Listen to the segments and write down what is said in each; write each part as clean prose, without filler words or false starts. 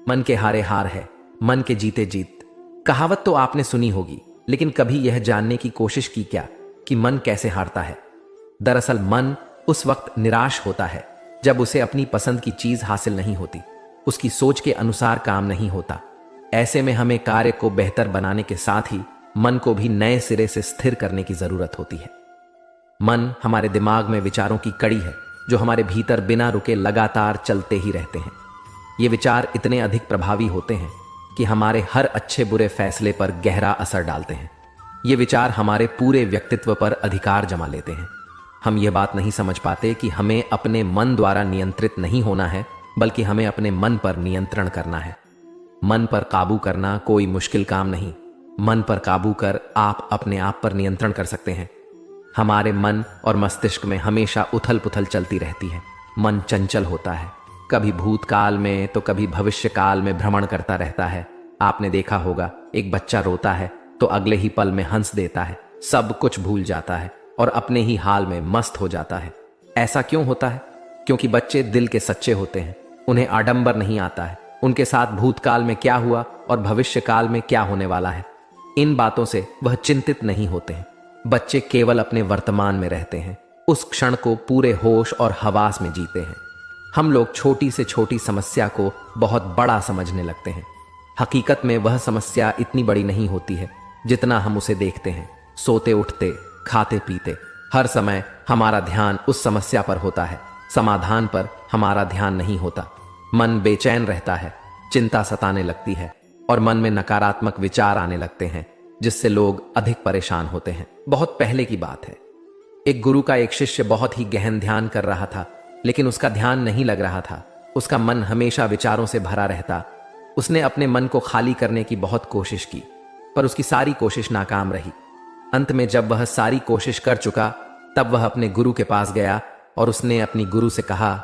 मन के हारे हार है, मन के जीते जीत। कहावत तो आपने सुनी होगी, लेकिन कभी यह जानने की कोशिश की क्या कि मन कैसे हारता है। दरअसल मन उस वक्त निराश होता है जब उसे अपनी पसंद की चीज हासिल नहीं होती, उसकी सोच के अनुसार काम नहीं होता। ऐसे में हमें कार्य को बेहतर बनाने के साथ ही मन को भी नए सिरे से स्थिर करने की जरूरत होती है। मन हमारे दिमाग में विचारों की कड़ी है जो हमारे भीतर बिना रुके लगातार चलते ही रहते हैं। ये विचार इतने अधिक प्रभावी होते हैं कि हमारे हर अच्छे बुरे फैसले पर गहरा असर डालते हैं। ये विचार हमारे पूरे व्यक्तित्व पर अधिकार जमा लेते हैं। हम ये बात नहीं समझ पाते कि हमें अपने मन द्वारा नियंत्रित नहीं होना है, बल्कि हमें अपने मन पर नियंत्रण करना है। मन पर काबू करना कोई मुश्किल काम नहीं। मन पर काबू कर आप अपने आप पर नियंत्रण कर सकते हैं। हमारे मन और मस्तिष्क में हमेशा उथल पुथल चलती रहती है। मन चंचल होता है, कभी भूतकाल में तो कभी भविष्य काल में भ्रमण करता रहता है। आपने देखा होगा, एक बच्चा रोता है तो अगले ही पल में हंस देता है, सब कुछ भूल जाता है और अपने ही हाल में मस्त हो जाता है। ऐसा क्यों होता है? क्योंकि बच्चे दिल के सच्चे होते हैं, उन्हें आडंबर नहीं आता है। उनके साथ भूतकाल में क्या हुआ और भविष्य काल में क्या होने वाला है, इन बातों से वह चिंतित नहीं होते हैं। बच्चे केवल अपने वर्तमान में रहते हैं, उस क्षण को पूरे होश और हवास में जीते हैं। हम लोग छोटी से छोटी समस्या को बहुत बड़ा समझने लगते हैं। हकीकत में वह समस्या इतनी बड़ी नहीं होती है जितना हम उसे देखते हैं। सोते उठते, खाते पीते, हर समय हमारा ध्यान उस समस्या पर होता है, समाधान पर हमारा ध्यान नहीं होता। मन बेचैन रहता है, चिंता सताने लगती है और मन में नकारात्मक विचार आने लगते हैं, जिससे लोग अधिक परेशान होते हैं। बहुत पहले की बात है, एक गुरु का एक शिष्य बहुत ही गहन ध्यान कर रहा था, लेकिन उसका ध्यान नहीं लग रहा था। उसका मन हमेशा विचारों से भरा रहता। उसने अपने मन को खाली करने की बहुत कोशिश की, पर उसकी सारी कोशिश नाकाम रही। अंत में जब वह सारी कोशिश कर चुका, तब वह अपने गुरु के पास गया और उसने अपनी गुरु से कहा,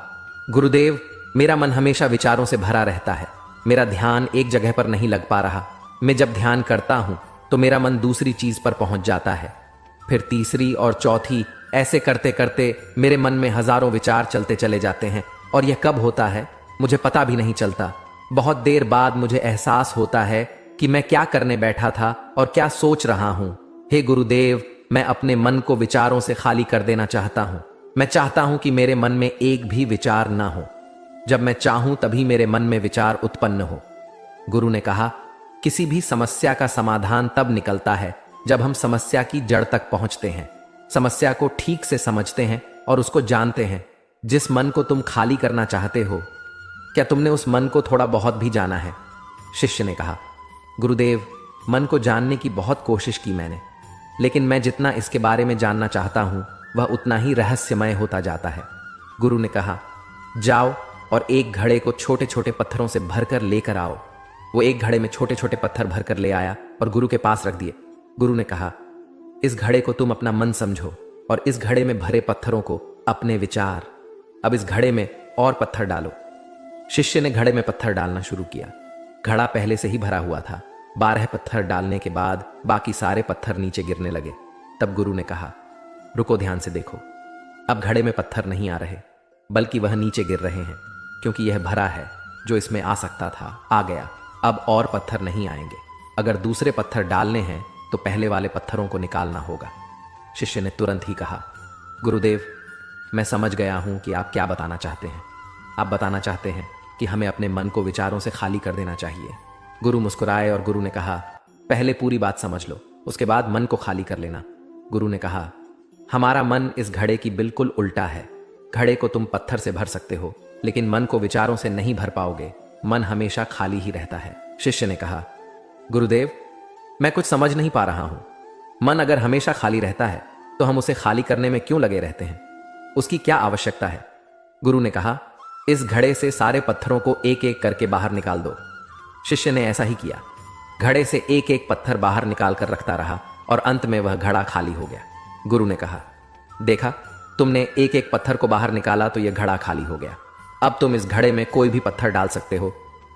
गुरुदेव, मेरा मन हमेशा विचारों से भरा रहता है, मेरा ध्यान एक जगह पर नहीं लग पा रहा। मैं जब ध्यान करता हूं तो मेरा मन दूसरी चीज पर पहुंच जाता है, फिर तीसरी और चौथी। ऐसे करते करते मेरे मन में हजारों विचार चलते चले जाते हैं और यह कब होता है मुझे पता भी नहीं चलता। बहुत देर बाद मुझे एहसास होता है कि मैं क्या करने बैठा था और क्या सोच रहा हूं। हे गुरुदेव, मैं अपने मन को विचारों से खाली कर देना चाहता हूं। मैं चाहता हूं कि मेरे मन में एक भी विचार ना हो। जब मैं चाहूं तभी मेरे मन में विचार उत्पन्न हो। गुरु ने कहा, किसी भी समस्या का समाधान तब निकलता है जब हम समस्या की जड़ तक पहुंचते हैं, समस्या को ठीक से समझते हैं और उसको जानते हैं। जिस मन को तुम खाली करना चाहते हो, क्या तुमने उस मन को थोड़ा बहुत भी जाना है? शिष्य ने कहा, गुरुदेव, मन को जानने की बहुत कोशिश की मैंने, लेकिन मैं जितना इसके बारे में जानना चाहता हूं वह उतना ही रहस्यमय होता जाता है। गुरु ने कहा, जाओ और एक घड़े को छोटे छोटे पत्थरों से भरकर लेकर आओ। वो एक घड़े में छोटे छोटे पत्थर भरकर ले आया और गुरु के पास रख दिए। गुरु ने कहा, इस घड़े को तुम अपना मन समझो और इस घड़े में भरे पत्थरों को अपने विचार। अब इस घड़े में और पत्थर डालो। शिष्य ने घड़े में पत्थर डालना शुरू किया। घड़ा पहले से ही भरा हुआ था। 12 पत्थर डालने के बाद बाकी सारे पत्थर नीचे गिरने लगे। तब गुरु ने कहा, रुको, ध्यान से देखो। अब घड़े में पत्थर नहीं आ रहे, बल्कि वह नीचे गिर रहे हैं, क्योंकि यह भरा है। जो इसमें आ सकता था आ गया, अब और पत्थर नहीं आएंगे। अगर दूसरे पत्थर डालने हैं तो पहले वाले पत्थरों को निकालना होगा। शिष्य ने तुरंत ही कहा, गुरुदेव, मैं समझ गया हूं कि आप क्या बताना चाहते हैं। आप बताना चाहते हैं कि हमें अपने मन को विचारों से खाली कर देना चाहिए। गुरु मुस्कुराए और गुरु ने कहा, पहले पूरी बात समझ लो, उसके बाद मन को खाली कर लेना। गुरु ने कहा, हमारा मन इस घड़े की बिल्कुल उल्टा है। घड़े को तुम पत्थर से भर सकते हो, लेकिन मन को विचारों से नहीं भर पाओगे। मन हमेशा खाली ही रहता है। शिष्य ने कहा, गुरुदेव, मैं कुछ समझ नहीं पा रहा हूं। मन अगर हमेशा खाली रहता है तो हम उसे खाली करने में क्यों लगे रहते हैं? उसकी क्या आवश्यकता है? गुरु ने कहा, इस घड़े से सारे पत्थरों को एक एक करके बाहर निकाल दो। शिष्य ने ऐसा ही किया। घड़े से एक एक पत्थर बाहर निकाल कर रखता रहा और अंत में वह घड़ा खाली हो गया। गुरु ने कहा, देखा, तुमने एक एक पत्थर को बाहर निकाला तो यह घड़ा खाली हो गया। अब तुम इस घड़े में कोई भी पत्थर डाल सकते हो,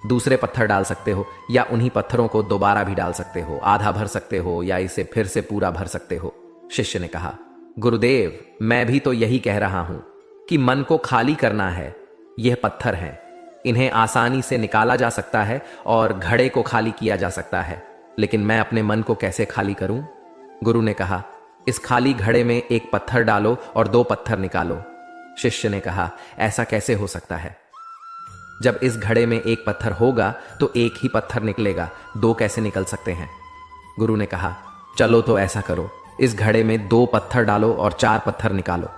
दूसरे पत्थर डाल सकते हो, या उन्हीं पत्थरों को दोबारा भी डाल सकते हो। आधा भर सकते हो या इसे फिर से पूरा भर सकते हो। शिष्य ने कहा, गुरुदेव, मैं भी तो यही कह रहा हूं कि मन को खाली करना है। यह पत्थर हैं, इन्हें आसानी से निकाला जा सकता है और घड़े को खाली किया जा सकता है, लेकिन मैं अपने मन को कैसे खाली करूं? गुरु ने कहा, इस खाली घड़े में एक पत्थर डालो और 2 पत्थर निकालो। शिष्य ने कहा, ऐसा कैसे हो सकता है? जब इस घड़े में एक पत्थर होगा तो एक ही पत्थर निकलेगा, 2 कैसे निकल सकते हैं? गुरु ने कहा, चलो तो ऐसा करो, इस घड़े में 2 पत्थर डालो और 4 पत्थर निकालो।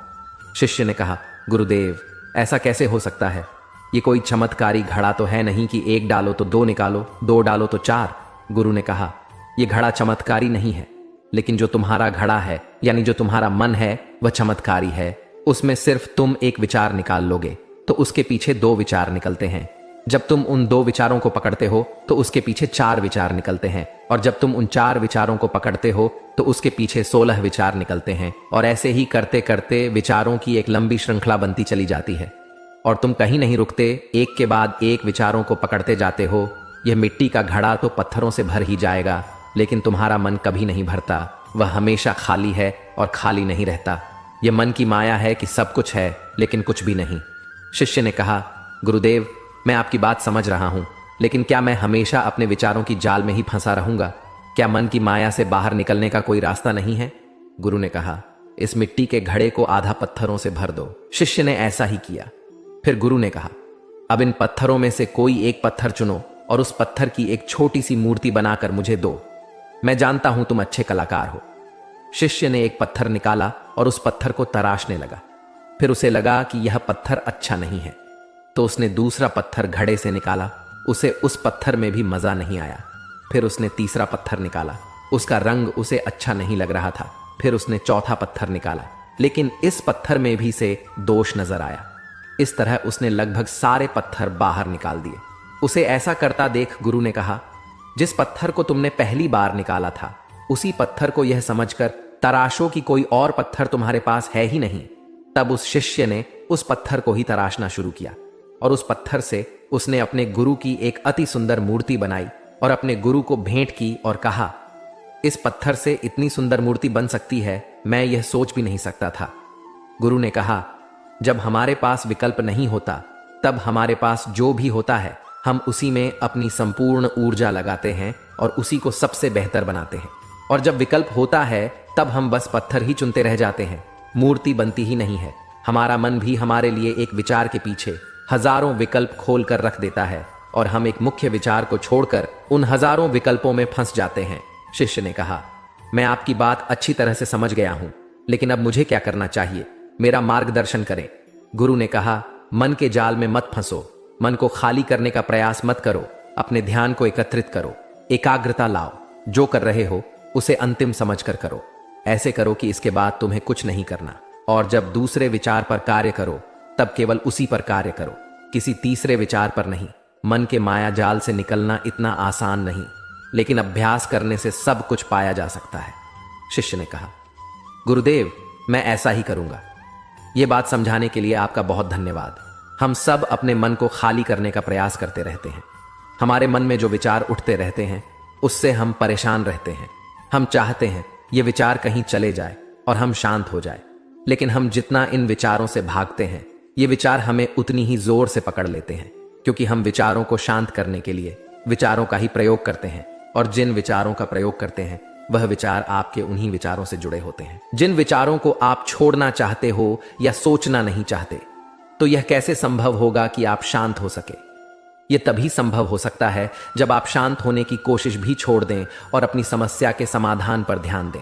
शिष्य ने कहा, गुरुदेव, ऐसा कैसे हो सकता है? ये कोई चमत्कारी घड़ा तो है नहीं कि 1 डालो तो 2 निकालो, 2 डालो तो 4। गुरु ने कहा, यह घड़ा चमत्कारी नहीं है, लेकिन जो तुम्हारा घड़ा है, यानी जो तुम्हारा मन है, वह चमत्कारी है। उसमें सिर्फ तुम एक विचार निकाल लोगे तो उसके पीछे 2 विचार निकलते हैं। जब तुम उन 2 विचारों को पकड़ते हो तो उसके पीछे 4 विचार निकलते हैं, और जब तुम उन 4 विचारों को पकड़ते हो तो उसके पीछे 16 विचार निकलते हैं, और ऐसे ही करते करते विचारों की एक लंबी श्रृंखला बनती चली जाती है और तुम कहीं नहीं रुकते, एक के बाद एक विचारों को पकड़ते जाते हो। यह मिट्टी का घड़ा तो पत्थरों से भर ही जाएगा, लेकिन तुम्हारा मन कभी नहीं भरता, वह हमेशा खाली है और खाली नहीं रहता। यह मन की माया है कि सब कुछ है लेकिन कुछ भी नहीं। शिष्य ने कहा, गुरुदेव, मैं आपकी बात समझ रहा हूं, लेकिन क्या मैं हमेशा अपने विचारों की जाल में ही फंसा रहूंगा? क्या मन की माया से बाहर निकलने का कोई रास्ता नहीं है? गुरु ने कहा, इस मिट्टी के घड़े को आधा पत्थरों से भर दो। शिष्य ने ऐसा ही किया। फिर गुरु ने कहा, अब इन पत्थरों में से कोई एक पत्थर चुनो और उस पत्थर की एक छोटी सी मूर्ति बनाकर मुझे दो। मैं जानता हूं तुम अच्छे कलाकार हो। शिष्य ने एक पत्थर निकाला और उस पत्थर को तराशने लगा। फिर उसे लगा कि यह पत्थर अच्छा नहीं है, तो उसने दूसरा पत्थर घड़े से निकाला। उसे उस पत्थर में भी मजा नहीं आया। फिर उसने तीसरा पत्थर निकाला, उसका रंग उसे अच्छा नहीं लग रहा था। फिर उसने चौथा पत्थर निकाला, लेकिन इस पत्थर में भी से दोष नजर आया। इस तरह उसने लगभग सारे पत्थर बाहर निकाल दिए। उसे ऐसा करता देख गुरु ने कहा, जिस पत्थर को तुमने पहली बार निकाला था, उसी पत्थर को यह समझकर तराशो कि कोई और पत्थर तुम्हारे पास है ही नहीं। तब उस शिष्य ने उस पत्थर को ही तराशना शुरू किया, और उस पत्थर से उसने अपने गुरु की एक अति सुंदर मूर्ति बनाई और अपने गुरु को भेंट की और कहा, इस पत्थर से इतनी सुंदर मूर्ति बन सकती है, मैं यह सोच भी नहीं सकता था। गुरु ने कहा, जब हमारे पास विकल्प नहीं होता, तब हमारे पास जो भी होता है, हम उसी में अपनी संपूर्ण ऊर्जा लगाते हैं और उसी को सबसे बेहतर बनाते हैं। और जब विकल्प होता है, तब हम बस पत्थर ही चुनते रह जाते हैं, मूर्ति बनती ही नहीं है। हमारा मन भी हमारे लिए एक विचार के पीछे हजारों विकल्प खोल कर रख देता है, और हम एक मुख्य विचार को छोड़कर उन हजारों विकल्पों में फंस जाते हैं। शिष्य ने कहा, मैं आपकी बात अच्छी तरह से समझ गया हूं, लेकिन अब मुझे क्या करना चाहिए? मेरा मार्गदर्शन करें। गुरु ने कहा, मन के जाल में मत फंसो, मन को खाली करने का प्रयास मत करो, अपने ध्यान को एकत्रित करो, एकाग्रता लाओ। जो कर रहे हो उसे अंतिम समझकर करो। ऐसे करो कि इसके बाद तुम्हें कुछ नहीं करना, और जब दूसरे विचार पर कार्य करो तब केवल उसी पर कार्य करो, किसी तीसरे विचार पर नहीं। मन के माया जाल से निकलना इतना आसान नहीं, लेकिन अभ्यास करने से सब कुछ पाया जा सकता है। शिष्य ने कहा, गुरुदेव, मैं ऐसा ही करूंगा। यह बात समझाने के लिए आपका बहुत धन्यवाद। हम सब अपने मन को खाली करने का प्रयास करते रहते हैं। हमारे मन में जो विचार उठते रहते हैं, उससे हम परेशान रहते हैं। हम चाहते हैं ये विचार कहीं चले जाए और हम शांत हो जाए, लेकिन हम जितना इन विचारों से भागते हैं, ये विचार हमें उतनी ही जोर से पकड़ लेते हैं, क्योंकि हम विचारों को शांत करने के लिए विचारों का ही प्रयोग करते हैं, और जिन विचारों का प्रयोग करते हैं वह विचार आपके उन्हीं विचारों से जुड़े होते हैं। जिन विचारों को आप छोड़ना चाहते हो या सोचना नहीं चाहते, तो यह कैसे संभव होगा कि आप शांत हो सके? यह तभी संभव हो सकता है जब आप शांत होने की कोशिश भी छोड़ दें और अपनी समस्या के समाधान पर ध्यान दें।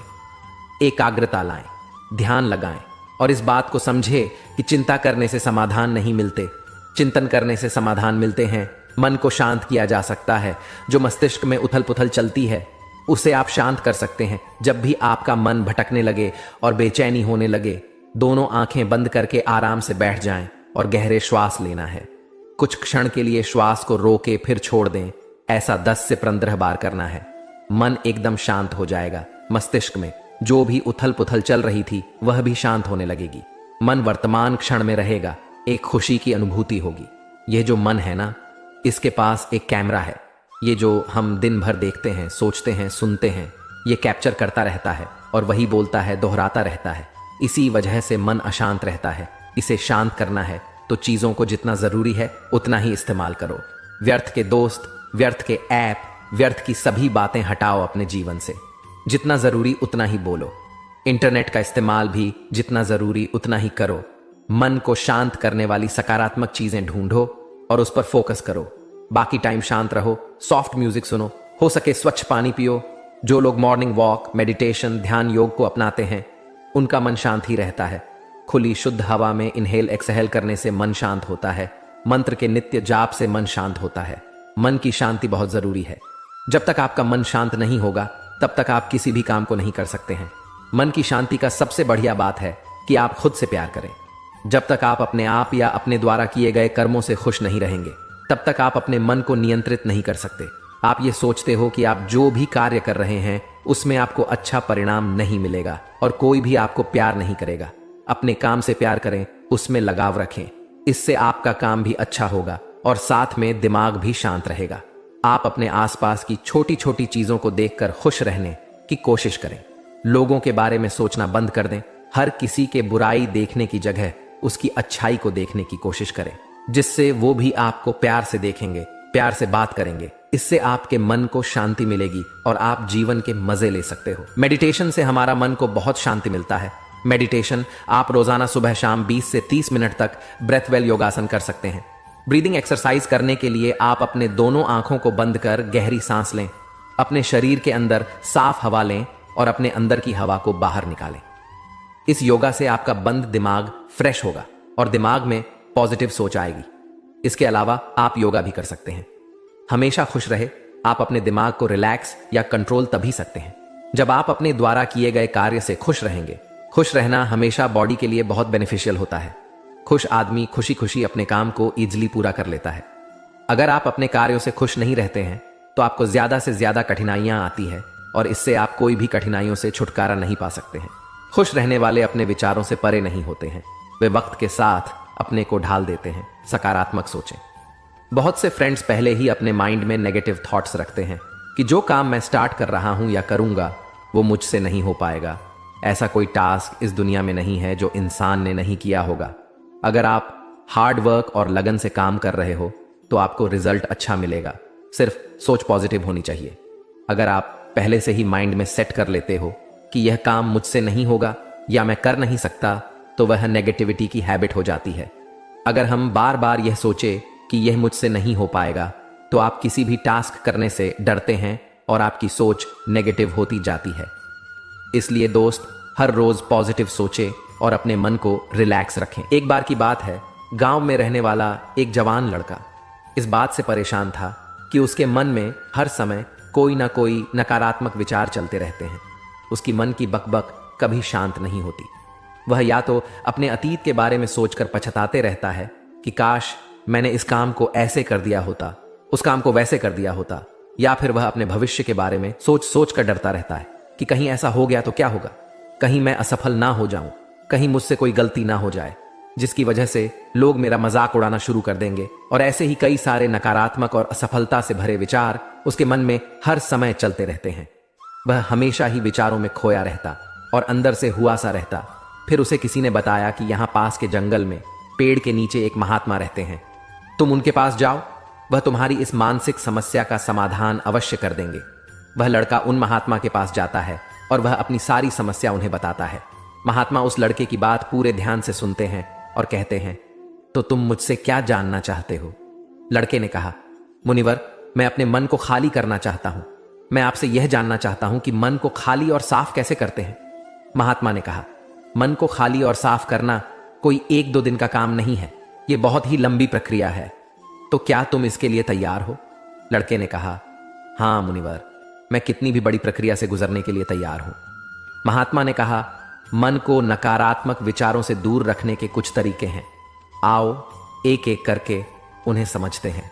एकाग्रता लाएं, ध्यान लगाएं, और इस बात को समझें कि चिंता करने से समाधान नहीं मिलते, चिंतन करने से समाधान मिलते हैं। मन को शांत किया जा सकता है। जो मस्तिष्क में उथल पुथल चलती है, उसे आप शांत कर सकते हैं। जब भी आपका मन भटकने लगे और बेचैनी होने लगे, दोनों आंखें बंद करके आराम से बैठ जाएं और गहरे श्वास लेना है। कुछ क्षण के लिए श्वास को रोके फिर छोड़ दें। ऐसा 10 से 15 बार करना है। मन एकदम शांत हो जाएगा। मस्तिष्क में जो भी उथल पुथल चल रही थी वह भी शांत होने लगेगी। मन वर्तमान क्षण में रहेगा। एक खुशी की अनुभूति होगी। यह जो मन है ना, इसके पास एक कैमरा है। ये जो हम दिन भर देखते हैं, सोचते हैं, सुनते हैं, ये कैप्चर करता रहता है और वही बोलता है, दोहराता रहता है। इसी वजह से मन अशांत रहता है। इसे शांत करना है। तो चीजों को जितना जरूरी है उतना ही इस्तेमाल करो। व्यर्थ के दोस्त, व्यर्थ के ऐप, व्यर्थ की सभी बातें हटाओ अपने जीवन से। जितना जरूरी उतना ही बोलो। इंटरनेट का इस्तेमाल भी जितना जरूरी उतना ही करो। मन को शांत करने वाली सकारात्मक चीजें ढूंढो और उस पर फोकस करो। बाकी टाइम शांत रहो, सॉफ्ट म्यूजिक सुनो, हो सके स्वच्छ पानी पियो। जो लोग मॉर्निंग वॉक, मेडिटेशन, ध्यान, योग को अपनाते हैं उनका मन शांत ही रहता है। खुली शुद्ध हवा में इनहेल एक्सहेल करने से मन शांत होता है। मंत्र के नित्य जाप से मन शांत होता है। मन की शांति बहुत जरूरी है। जब तक आपका मन शांत नहीं होगा तब तक आप किसी भी काम को नहीं कर सकते हैं। मन की शांति का सबसे बढ़िया बात है कि आप खुद से प्यार करें। जब तक आप अपने आप या अपने द्वारा किए गए कर्मों से खुश नहीं रहेंगे तब तक आप अपने मन को नियंत्रित नहीं कर सकते। आप ये सोचते हो कि आप जो भी कार्य कर रहे हैं उसमें आपको अच्छा परिणाम नहीं मिलेगा और कोई भी आपको प्यार नहीं करेगा। अपने काम से प्यार करें, उसमें लगाव रखें। इससे आपका काम भी अच्छा होगा और साथ में दिमाग भी शांत रहेगा। आप अपने आसपास की छोटी छोटी चीजों को देखकर खुश रहने की कोशिश करें। लोगों के बारे में सोचना बंद कर दें। हर किसी के बुराई देखने की जगह उसकी अच्छाई को देखने की कोशिश करें, जिससे वो भी आपको प्यार से देखेंगे, प्यार से बात करेंगे। इससे आपके मन को शांति मिलेगी और आप जीवन के मजे ले सकते हो। मेडिटेशन से हमारा मन को बहुत शांति मिलता है। मेडिटेशन आप रोजाना सुबह शाम 20 से 30 मिनट तक ब्रेथ वेल योगासन कर सकते हैं। ब्रीदिंग एक्सरसाइज करने के लिए आप अपने दोनों आंखों को बंद कर गहरी सांस लें, अपने शरीर के अंदर साफ हवा लें और अपने अंदर की हवा को बाहर निकालें। इस योगा से आपका बंद दिमाग फ्रेश होगा और दिमाग में पॉजिटिव सोच आएगी। इसके अलावा आप योगा भी कर सकते हैं। हमेशा खुश रहे। आप अपने दिमाग को रिलैक्स या कंट्रोल तभी सकते हैं जब आप अपने द्वारा किए गए कार्य से खुश रहेंगे। खुश रहना हमेशा बॉडी के लिए बहुत बेनिफिशियल होता है। खुश आदमी खुशी खुशी अपने काम को इजीली पूरा कर लेता है। अगर आप अपने कार्यों से खुश नहीं रहते हैं तो आपको ज्यादा से ज्यादा कठिनाइयां आती है और इससे आप कोई भी कठिनाइयों से छुटकारा नहीं पा सकते हैं। खुश रहने वाले अपने विचारों से परे नहीं होते हैं। वे वक्त के साथ अपने को ढाल देते हैं। सकारात्मक सोचें। बहुत से फ्रेंड्स पहले ही अपने माइंड में नेगेटिव थॉट्स रखते हैं कि जो काम मैं स्टार्ट कर रहा हूं या करूंगा वो मुझसे नहीं हो पाएगा। ऐसा कोई टास्क इस दुनिया में नहीं है जो इंसान ने नहीं किया होगा। अगर आप हार्ड वर्क और लगन से काम कर रहे हो तो आपको रिजल्ट अच्छा मिलेगा। सिर्फ सोच पॉजिटिव होनी चाहिए। अगर आप पहले से ही माइंड में सेट कर लेते हो कि यह काम मुझसे नहीं होगा या मैं कर नहीं सकता तो वह नेगेटिविटी की हैबिट हो जाती है। अगर हम बार बार यह सोचे कि यह मुझसे नहीं हो पाएगा तो आप किसी भी टास्क करने से डरते हैं और आपकी सोच नेगेटिव होती जाती है। इसलिए दोस्त, हर रोज पॉजिटिव सोचे और अपने मन को रिलैक्स रखें। एक बार की बात है, गांव में रहने वाला एक जवान लड़का इस बात से परेशान था कि उसके मन में हर समय कोई ना कोई नकारात्मक विचार चलते रहते हैं। उसकी मन की बकबक कभी शांत नहीं होती। वह या तो अपने अतीत के बारे में सोचकर पछताते रहता है कि काश मैंने इस काम को ऐसे कर दिया होता, उस काम को वैसे कर दिया होता, या फिर वह अपने भविष्य के बारे में सोच सोच कर डरता रहता है कि कहीं ऐसा हो गया तो क्या होगा, कहीं मैं असफल ना हो जाऊं, कहीं मुझसे कोई गलती ना हो जाए जिसकी वजह से लोग मेरा मजाक उड़ाना शुरू कर देंगे। और ऐसे ही कई सारे नकारात्मक और असफलता से भरे विचार उसके मन में हर समय चलते रहते हैं। वह हमेशा ही विचारों में खोया रहता और अंदर से हुआ सा रहता। फिर उसे किसी ने बताया कि यहाँ पास के जंगल में पेड़ के नीचे एक महात्मा रहते हैं, तुम उनके पास जाओ, वह तुम्हारी इस मानसिक समस्या का समाधान अवश्य कर देंगे। वह लड़का उन महात्मा के पास जाता है और वह अपनी सारी समस्या उन्हें बताता है। महात्मा उस लड़के की बात पूरे ध्यान से सुनते हैं और कहते हैं, तो तुम मुझसे क्या जानना चाहते हो? लड़के ने कहा, मुनिवर, मैं अपने मन को खाली करना चाहता हूं। मैं आपसे यह जानना चाहता हूं कि मन को खाली और साफ कैसे करते हैं? महात्मा ने कहा, मन को खाली और साफ करना कोई 1-2 दिन का काम नहीं है, यह बहुत ही लंबी प्रक्रिया है। तो क्या तुम इसके लिए तैयार हो? लड़के ने कहा, हां मुनिवर, मैं कितनी भी बड़ी प्रक्रिया से गुजरने के लिए तैयार हूं। महात्मा ने कहा, मन को नकारात्मक विचारों से दूर रखने के कुछ तरीके हैं। आओ एक एक करके उन्हें समझते हैं।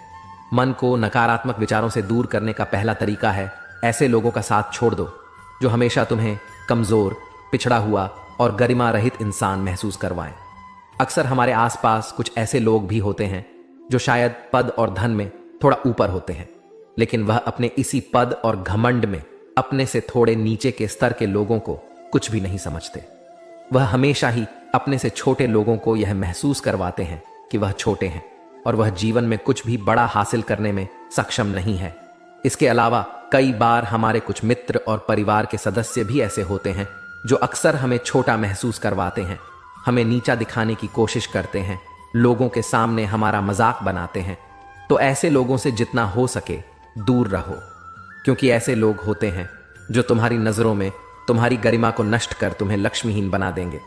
मन को नकारात्मक विचारों से दूर करने का पहला तरीका है, ऐसे लोगों का साथ छोड़ दो जो हमेशा तुम्हें कमजोर, पिछड़ा हुआ और गरिमा रहित इंसान महसूस करवाएं। अक्सर हमारे आसपास कुछ ऐसे लोग भी होते हैं जो शायद पद और धन में थोड़ा ऊपर होते हैं, लेकिन वह अपने इसी पद और घमंड में अपने से थोड़े नीचे के स्तर के लोगों को कुछ भी नहीं समझते। वह हमेशा ही अपने से छोटे लोगों को यह महसूस करवाते हैं कि वह छोटे हैं और वह जीवन में कुछ भी बड़ा हासिल करने में सक्षम नहीं है। इसके अलावा कई बार हमारे कुछ मित्र और परिवार के सदस्य भी ऐसे होते हैं जो अक्सर हमें छोटा महसूस करवाते हैं, हमें नीचा दिखाने की कोशिश करते हैं, लोगों के सामने हमारा मजाक बनाते हैं। तो ऐसे लोगों से जितना हो सके दूर रहो, क्योंकि ऐसे लोग होते हैं जो तुम्हारी नजरों में तुम्हारी गरिमा को नष्ट कर तुम्हें लक्ष्मीहीन बना देंगे।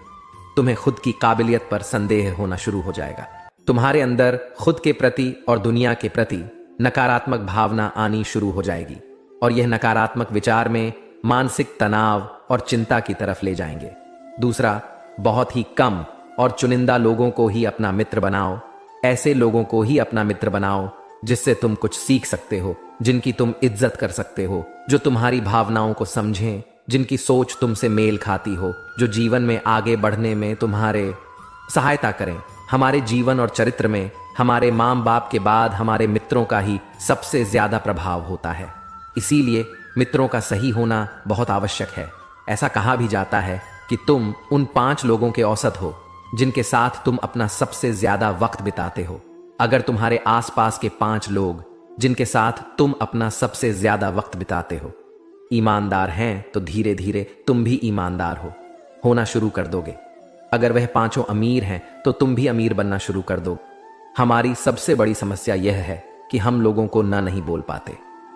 तुम्हें खुद की काबिलियत पर संदेह होना शुरू हो जाएगा। तुम्हारे अंदर खुद के प्रति और दुनिया के प्रति नकारात्मक भावना आनी शुरू हो जाएगी और यह नकारात्मक विचार में मानसिक तनाव और चिंता की तरफ ले जाएंगे। दूसरा, बहुत ही कम और चुनिंदा लोगों को ही अपना मित्र बनाओ। ऐसे लोगों को ही अपना मित्र बनाओ जिससे तुम कुछ सीख सकते हो, जिनकी तुम इज्जत कर सकते हो, जो तुम्हारी भावनाओं को समझें, जिनकी सोच तुमसे मेल खाती हो, जो जीवन में आगे बढ़ने में तुम्हारे सहायता करें। हमारे जीवन और चरित्र में हमारे माँ बाप के बाद हमारे मित्रों का ही सबसे ज्यादा प्रभाव होता है। इसीलिए मित्रों का सही होना बहुत आवश्यक है। ऐसा कहा भी जाता है कि तुम उन 5 लोगों के औसत हो जिनके साथ तुम अपना सबसे ज्यादा वक्त बिताते हो। अगर तुम्हारे आसपास के 5 लोग जिनके साथ तुम अपना सबसे ज्यादा वक्त बिताते हो ईमानदार हैं, तो धीरे धीरे तुम भी ईमानदार होना शुरू कर दोगे। अगर वह 5 अमीर हैं तो तुम भी अमीर बनना शुरू कर दो। हमारी सबसे बड़ी समस्या यह है कि हम लोगों को ना नहीं बोल पाते।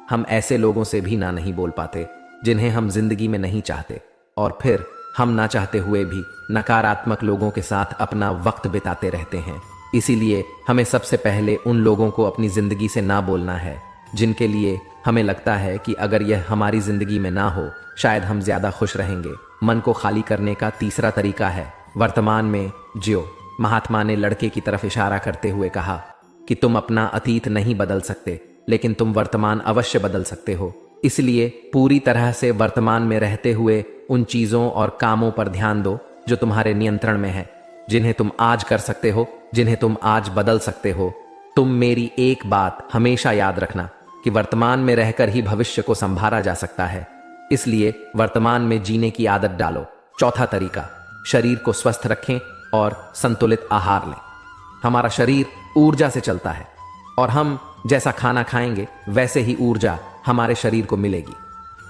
हम ऐसे लोगों से भी ना नहीं बोल पाते जिन्हें हम जिंदगी में नहीं चाहते, और फिर हम ना चाहते हुए भी नकारात्मक लोगों के साथ अपना वक्त बिताते रहते हैं। इसीलिए हमें सबसे पहले उन लोगों को अपनी जिंदगी से ना बोलना है जिनके लिए हमें लगता है कि अगर यह हमारी जिंदगी में ना हो शायद हम ज्यादा खुश रहेंगे। मन को खाली करने का तीसरा तरीका है वर्तमान में जियो। महात्मा ने लड़के की तरफ इशारा करते हुए कहा कि तुम अपना अतीत नहीं बदल सकते, लेकिन तुम वर्तमान अवश्य बदल सकते हो। इसलिए पूरी तरह से वर्तमान में रहते हुए उन चीजों और कामों पर ध्यान दो जो तुम्हारे नियंत्रण में है, जिन्हें तुम आज कर सकते हो, जिन्हें तुम आज बदल सकते हो। तुम मेरी एक बात हमेशा याद रखना कि वर्तमान में रहकर ही भविष्य को संभाला जा सकता है। इसलिए वर्तमान में जीने की आदत डालो। चौथा तरीका, शरीर को स्वस्थ रखें और संतुलित आहार लें। हमारा शरीर ऊर्जा से चलता है और हम जैसा खाना खाएंगे वैसे ही ऊर्जा हमारे शरीर को मिलेगी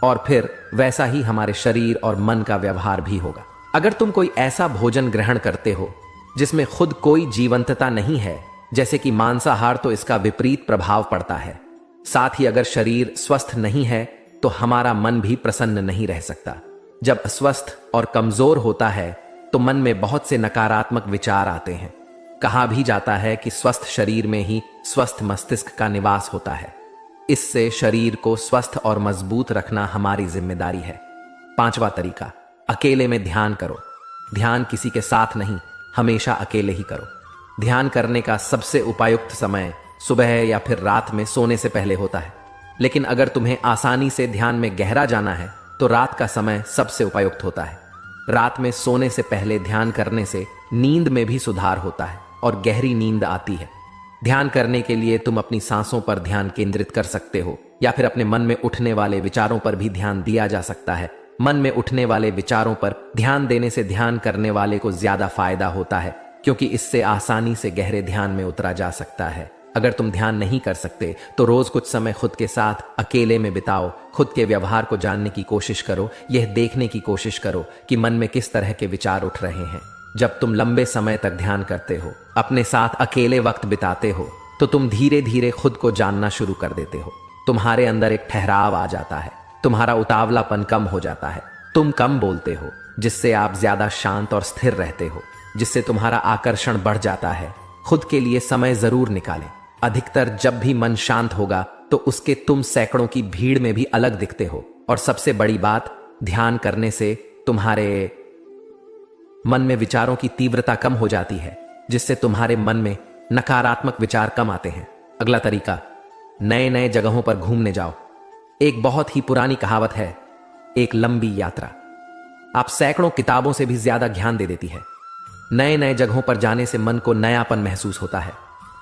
और फिर वैसा ही हमारे शरीर और मन का व्यवहार भी होगा। अगर तुम कोई ऐसा भोजन ग्रहण करते हो जिसमें खुद कोई जीवंतता नहीं है, जैसे कि मांसाहार, तो इसका विपरीत प्रभाव पड़ता है। साथ ही अगर शरीर स्वस्थ नहीं है तो हमारा मन भी प्रसन्न नहीं रह सकता। जब अस्वस्थ और कमजोर होता है तो मन में बहुत से नकारात्मक विचार आते हैं। कहा भी जाता है कि स्वस्थ शरीर में ही स्वस्थ मस्तिष्क का निवास होता है। इससे शरीर को स्वस्थ और मजबूत रखना हमारी जिम्मेदारी है। 5वां तरीका, अकेले में ध्यान करो। ध्यान किसी के साथ नहीं, हमेशा अकेले ही करो। ध्यान करने का सबसे उपयुक्त समय सुबह या फिर रात में सोने से पहले होता है, लेकिन अगर तुम्हें आसानी से ध्यान में गहरा जाना है तो रात का समय सबसे उपयुक्त होता है। रात में सोने से पहले ध्यान करने से नींद में भी सुधार होता है और गहरी नींद आती है। ध्यान करने के लिए तुम अपनी सांसों पर ध्यान केंद्रित कर सकते हो या फिर अपने मन में उठने वाले विचारों पर भी ध्यान दिया जा सकता है। मन में उठने वाले विचारों पर ध्यान देने से ध्यान करने वाले को ज्यादा फायदा होता है, क्योंकि इससे आसानी से गहरे ध्यान में उतरा जा सकता है। अगर तुम ध्यान नहीं कर सकते तो रोज कुछ समय खुद के साथ अकेले में बिताओ। खुद के व्यवहार को जानने की कोशिश करो, यह देखने की कोशिश करो कि मन में किस तरह के विचार उठ रहे हैं। जब तुम लंबे समय तक ध्यान करते हो, अपने साथ अकेले वक्त बिताते हो, तो तुम धीरे धीरे खुद को जानना शुरू कर देते हो। तुम्हारे अंदर एक ठहराव आ जाता है, तुम्हारा उतावलापन कम हो जाता है, तुम कम बोलते हो, जिससे आप ज्यादा शांत और स्थिर रहते हो, जिससे तुम्हारा आकर्षण बढ़ जाता है। खुद के लिए समय जरूर निकालें। अधिकतर जब भी मन शांत होगा तो उसके तुम सैकड़ों की भीड़ में भी अलग दिखते हो। और सबसे बड़ी बात, ध्यान करने से तुम्हारे मन में विचारों की तीव्रता कम हो जाती है, जिससे तुम्हारे मन में नकारात्मक विचार कम आते हैं। अगला तरीका, नए नए जगहों पर घूमने जाओ। एक बहुत ही पुरानी कहावत है, एक लंबी यात्रा आप सैकड़ों किताबों से भी ज्यादा ज्ञान दे देती है। नए नए जगहों पर जाने से मन को नयापन महसूस होता है,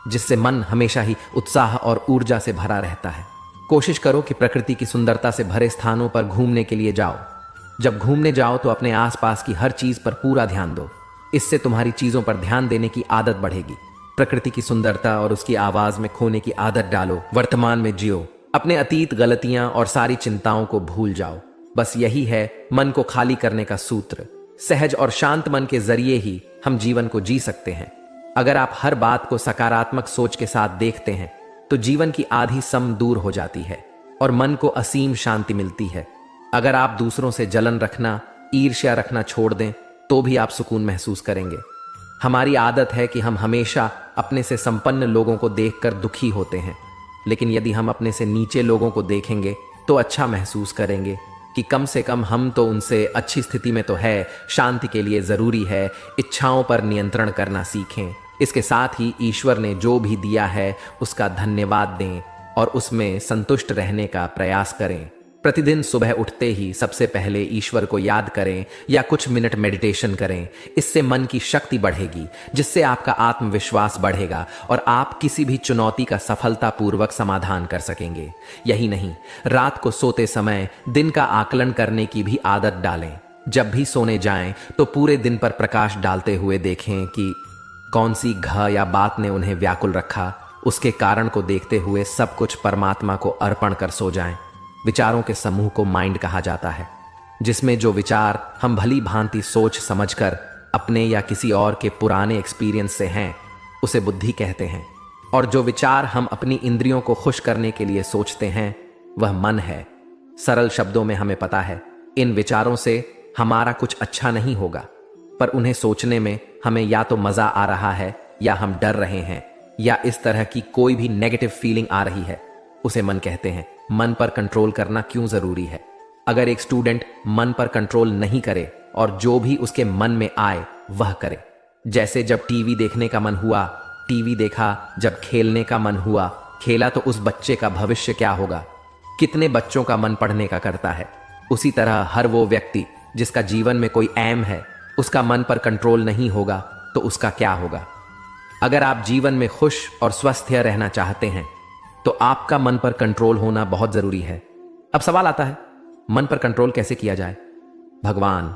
जिससे मन हमेशा ही उत्साह और ऊर्जा से भरा रहता है। कोशिश करो कि प्रकृति की सुंदरता से भरे स्थानों पर घूमने के लिए जाओ। जब घूमने जाओ तो अपने आसपास की हर चीज पर पूरा ध्यान दो। इससे तुम्हारी चीजों पर ध्यान देने की आदत बढ़ेगी। प्रकृति की सुंदरता और उसकी आवाज में खोने की आदत डालो। वर्तमान में जियो, अपने अतीत गलतियां और सारी चिंताओं को भूल जाओ। बस यही है मन को खाली करने का सूत्र। सहज और शांत मन के जरिए ही हम जीवन को जी सकते हैं। अगर आप हर बात को सकारात्मक सोच के साथ देखते हैं तो जीवन की आधी सम दूर हो जाती है और मन को असीम शांति मिलती है। अगर आप दूसरों से जलन रखना, ईर्ष्या रखना छोड़ दें तो भी आप सुकून महसूस करेंगे। हमारी आदत है कि हम हमेशा अपने से संपन्न लोगों को देखकर दुखी होते हैं, लेकिन यदि हम अपने से नीचे लोगों को देखेंगे तो अच्छा महसूस करेंगे कि कम से कम हम तो उनसे अच्छी स्थिति में तो है। शांति के लिए जरूरी है इच्छाओं पर नियंत्रण करना सीखें। इसके साथ ही ईश्वर ने जो भी दिया है उसका धन्यवाद दें और उसमें संतुष्ट रहने का प्रयास करें। प्रतिदिन सुबह उठते ही सबसे पहले ईश्वर को याद करें या कुछ मिनट मेडिटेशन करें। इससे मन की शक्ति बढ़ेगी, जिससे आपका आत्मविश्वास बढ़ेगा और आप किसी भी चुनौती का सफलतापूर्वक समाधान कर सकेंगे। यही नहीं, रात को सोते समय दिन का आकलन करने की भी आदत डालें। जब भी सोने जाएं तो पूरे दिन पर प्रकाश डालते हुए देखें कि कौन सी घ या बात ने उन्हें व्याकुल रखा। उसके कारण को देखते हुए सब कुछ परमात्मा को अर्पण कर सो जाएं। विचारों के समूह को माइंड कहा जाता है, जिसमें जो विचार हम भली भांति सोच समझकर अपने या किसी और के पुराने एक्सपीरियंस से हैं उसे बुद्धि कहते हैं, और जो विचार हम अपनी इंद्रियों को खुश करने के लिए सोचते हैं वह मन है। सरल शब्दों में हमें पता है इन विचारों से हमारा कुछ अच्छा नहीं होगा, पर उन्हें सोचने में हमें या तो मजा आ रहा है या हम डर रहे हैं या इस तरह की कोई भी नेगेटिव फीलिंग आ रही है, उसे मन कहते हैं। मन पर कंट्रोल करना क्यों जरूरी है? अगर एक स्टूडेंट मन पर कंट्रोल नहीं करे और जो भी उसके मन में आए वह करे, जैसे जब टीवी देखने का मन हुआ टीवी देखा, जब खेलने का मन हुआ खेला, तो उस बच्चे का भविष्य क्या होगा? कितने बच्चों का मन पढ़ने का करता है? उसी तरह हर वो व्यक्ति जिसका जीवन में कोई एम है, उसका मन पर कंट्रोल नहीं होगा तो उसका क्या होगा? अगर आप जीवन में खुश और स्वस्थ रहना चाहते हैं तो आपका मन पर कंट्रोल होना बहुत जरूरी है। अब सवाल आता है, मन पर कंट्रोल कैसे किया जाए? भगवान,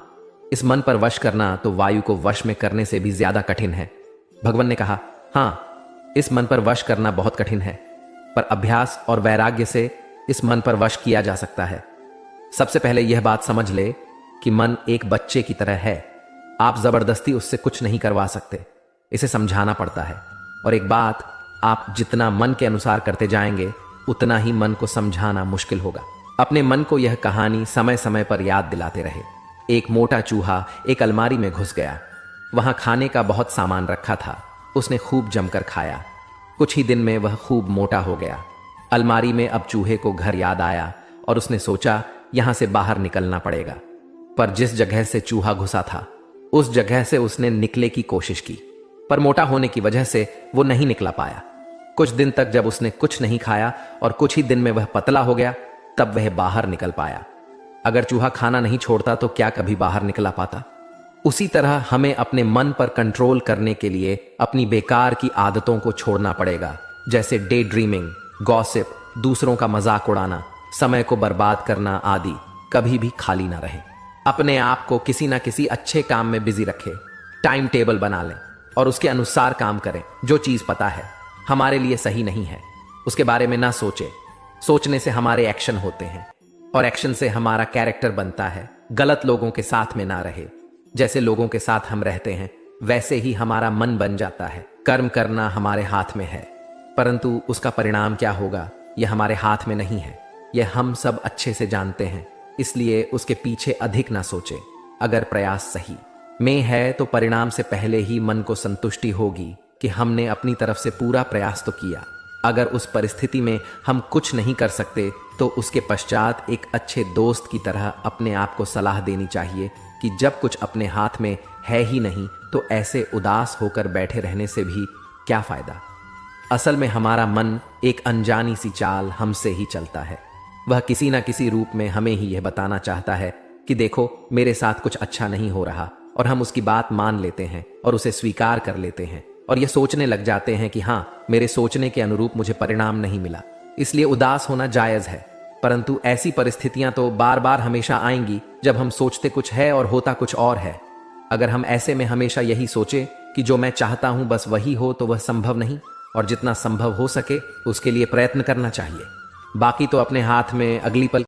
इस मन पर वश करना तो वायु को वश में करने से भी ज्यादा कठिन है। भगवान ने कहा, हां, इस मन पर वश करना बहुत कठिन है, पर अभ्यास और वैराग्य से इस मन पर वश किया जा सकता है। सबसे पहले यह बात समझ ले कि मन एक बच्चे की तरह है। आप जबरदस्ती उससे कुछ नहीं करवा सकते, इसे समझाना पड़ता है। और एक बात, आप जितना मन के अनुसार करते जाएंगे उतना ही मन को समझाना मुश्किल होगा। अपने मन को यह कहानी समय समय पर याद दिलाते रहे। एक मोटा चूहा एक अलमारी में घुस गया। वहां खाने का बहुत सामान रखा था। उसने खूब जमकर खाया। कुछ ही दिन में वह खूब मोटा हो गया। अलमारी में अब चूहे को घर याद आया और उसने सोचा यहां से बाहर निकलना पड़ेगा। पर जिस जगह से चूहा घुसा था उस जगह से उसने निकले की कोशिश की, पर मोटा होने की वजह से वो नहीं निकला पाया। कुछ दिन तक जब उसने कुछ नहीं खाया और कुछ ही दिन में वह पतला हो गया, तब वह बाहर निकल पाया। अगर चूहा खाना नहीं छोड़ता तो क्या कभी बाहर निकला पाता? उसी तरह हमें अपने मन पर कंट्रोल करने के लिए अपनी बेकार की आदतों को छोड़ना पड़ेगा, जैसे डे ड्रीमिंग, गॉसिप, दूसरों का मजाक उड़ाना, समय को बर्बाद करना आदि। कभी भी खाली ना रहे। अपने आप को किसी ना किसी अच्छे काम में बिजी रखें। टाइम टेबल बना लें और उसके अनुसार काम करें। जो चीज पता है हमारे लिए सही नहीं है उसके बारे में ना सोचें। सोचने से हमारे एक्शन होते हैं और एक्शन से हमारा कैरेक्टर बनता है। गलत लोगों के साथ में ना रहे। जैसे लोगों के साथ हम रहते हैं वैसे ही हमारा मन बन जाता है। कर्म करना हमारे हाथ में है, परंतु उसका परिणाम क्या होगा यह हमारे हाथ में नहीं है। यह हम सब अच्छे से जानते हैं, इसलिए उसके पीछे अधिक ना सोचें। अगर प्रयास सही में है तो परिणाम से पहले ही मन को संतुष्टि होगी कि हमने अपनी तरफ से पूरा प्रयास तो किया। अगर उस परिस्थिति में हम कुछ नहीं कर सकते तो उसके पश्चात एक अच्छे दोस्त की तरह अपने आप को सलाह देनी चाहिए कि जब कुछ अपने हाथ में है ही नहीं तो ऐसे उदास होकर बैठे रहने से भी क्या फायदा। असल में हमारा मन एक अनजानी सी चाल हमसे ही चलता है। वह किसी ना किसी रूप में हमें ही यह बताना चाहता है कि देखो मेरे साथ कुछ अच्छा नहीं हो रहा, और हम उसकी बात मान लेते हैं और उसे स्वीकार कर लेते हैं और यह सोचने लग जाते हैं कि हाँ, मेरे सोचने के अनुरूप मुझे परिणाम नहीं मिला, इसलिए उदास होना जायज है। परंतु ऐसी परिस्थितियां तो बार बार हमेशा आएंगी जब हम सोचते कुछ है और होता कुछ और है। अगर हम ऐसे में हमेशा यही सोचे कि जो मैं चाहता हूं बस वही हो तो वह संभव नहीं, और जितना संभव हो सके उसके लिए प्रयत्न करना चाहिए। बाकी तो अपने हाथ में अगली पल